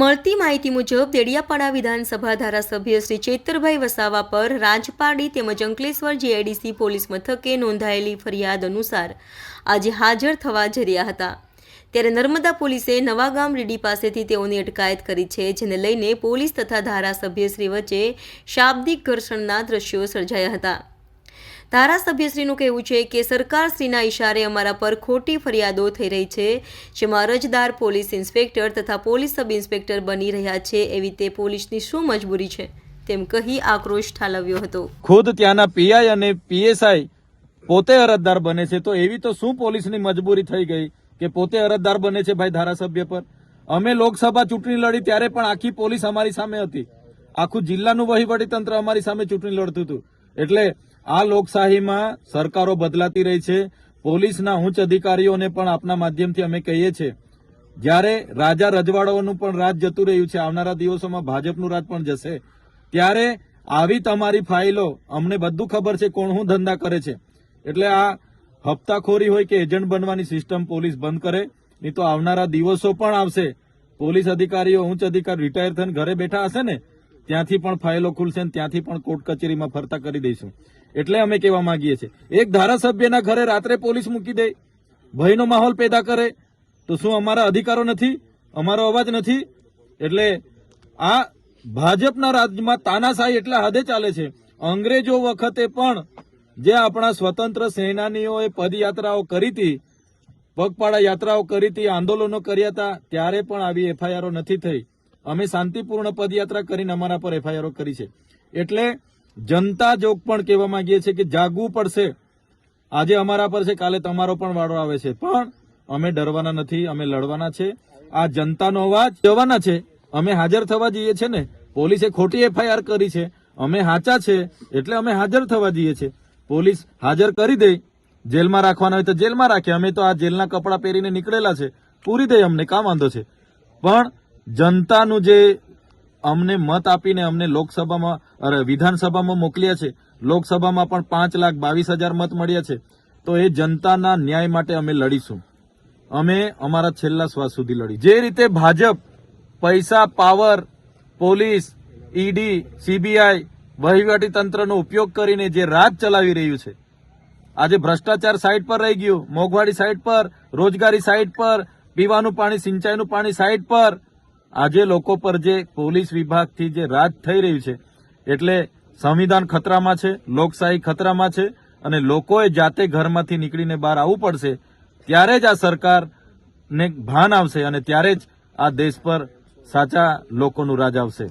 મળતી માહિતી મુજબ દેડિયાપાડા વિધાનસભા ધારાસભ્ય શ્રી ચેતરભાઈ વસાવા પર રાજપારડી તેમજ અંકલેશ્વર જીઆઈડીસી પોલીસ મથકે નોંધાયેલી ફરિયાદ અનુસાર આજે હાજર થવા જઈ રહ્યા હતા, ત્યારે નર્મદા પોલીસે નવાગામ રીડી પાસેથી તેઓની અટકાયત કરી છે, જેને લઈને પોલીસ તથા ધારાસભ્યશ્રી વચ્ચે શાબ્દિક ઘર્ષણના દ્રશ્યો સર્જાયા હતા। ધારાસભ્યશ્રીનું કહેવું છે કે સરકારશ્રીના ઇશારે અમારા પર ખોટી ફરિયાદો થઈ રહી છે, જેમાં અરજદાર પોલીસ ઇન્સ્પેક્ટર તથા પોલીસ સબ ઇન્સ્પેક્ટર બની રહ્યા છે, એવી તે પોલીસની શું મજબૂરી છે તેમ કહી આક્રોશ ઠાલવ્યો હતો। ખુદ ત્યાંના પીઆઈ અને પીએસઆઈ પોતે અરજદાર બને છે, તો એવી તો શું પોલીસની મજબૂરી થઈ ગઈ કે પોતે અરજદાર બને છે ભાઈ ધારાસભ્ય પર। અમે લોકસભા ચૂંટણી લડી ત્યારે પણ આખી પોલીસ અમારી સામે હતી, આખું જિલ્લાનું વહીવટી તંત્ર અમારી સામે ચૂંટણી લડતું હતું। એટલે આ લોકશાહીમાં સરકારો બદલાતી રહી છે। પોલીસના ઉચ્ચ અધિકારીઓને પણ આપના માધ્યમથી અમે કહીએ છીએ, જ્યારે રાજા રજવાડાઓનું પણ રાજ જતું રહ્યું છે, આવનારા દિવસોમાં ભાજપનું રાજ પણ જશે, ત્યારે આવી તમારી ફાઇલો અમને બધું ખબર છે કોણ શું ધંધા કરે છે। એટલે આ હપ્તાખોરી હોય કે એજન્ટ બનવાની સિસ્ટમ પોલીસ બંધ કરે, નહીં તો આવનારા દિવસો પણ આવશે। પોલીસ અધિકારીઓ ઉચ્ચ અધિકારી રિટાયર થઈને ઘરે બેઠા હશે ને, ત્યાંથી પણ ફાઇલો ખુલશે ને ત્યાંથી પણ કોર્ટ કચેરીમાં ફરતા કરી દઈશું। એટલે અમે કહેવા માંગીએ છીએ, એક ધારાસભ્યના ઘરે રાત્રે પોલીસ મૂકી દે, ભયનો માહોલ પેદા કરે, તો શું અમારા અધિકારો નથી, અમારો અવાજ નથી? એટલે આ ભાજપના રાજ્યમાં તાનાશાહી એટલા હદે ચાલે છે। અંગ્રેજો વખતે પણ જે આપણા સ્વતંત્ર સેનાનીઓએ પદયાત્રાઓ કરી હતી, પગપાળા યાત્રાઓ કરી હતી, આંદોલનો કર્યા હતા, ત્યારે પણ આવી એફઆઈઆરો નથી થઈ। અમે શાંતિપૂર્ણ પદયાત્રા કરીને અમારા પર એફઆઈઆરો કરી છે। એટલે જનતા જોગ પણ કહેવા માંગીએ છીએ કે જાગવું પડશે। આજે અમારા પર છે, કાલે તમારો પણ વાળો આવે છે, પણ અમે ડરવાના નથી, અમે લડવાના છે। આ જનતાનો અવાજ જવાના છે, અમે હાજર થવા જઈએ છીએ ને। પોલીસે ખોટી એફઆઈઆર કરી છે, અમે હાચા છે એટલે અમે હાજર થવા જઈએ છીએ। પોલીસ હાજર કરી દે, જેલમાં રાખવાના હોય તો જેલમાં રાખે, અમે તો આ જેલના કપડાં પહેરીને નીકળેલા છે, પૂરી દે, અમને કામ વાંધો છે। પણ જનતાનું જે અમને મત આપીને અમને લોકસભામાં વિધાનસભામાં મોકલ્યા છે, લોકસભામાં પણ 5,22,000 મત મળ્યા છે, તો એ જનતાના ન્યાય માટે અમે લડીશું। અમે અમારા છેલ્લા શ્વાસ સુધી લડી। જે રીતે ભાજપ પૈસા, પાવર, પોલીસ, ઈડી, સીબીઆઈ, વહીવટી તંત્રનો ઉપયોગ કરીને જે રાજ ચલાવી રહ્યું છે, આજે ભ્રષ્ટાચાર સાઈડ પર રહી ગયું, મોંઘવારી સાઈડ પર, રોજગારી સાઈડ પર, પીવાનું પાણી, સિંચાઈનું પાણી સાઈડ પર, આજે લોકો પર જે પોલીસ વિભાગથી જે રાજ થઈ રહ્યું છે, એટલે સંવિધાન ખતરામાં છે, લોકશાહી ખતરામાં છે, અને લોકોએ જાતે ઘરમાંથી નીકળીને બહાર આવવું પડશે। ત્યારે જ આ સરકારને ભાન આવશે અને ત્યારે જ આ દેશ પર સાચા લોકોનું રાજ આવશે।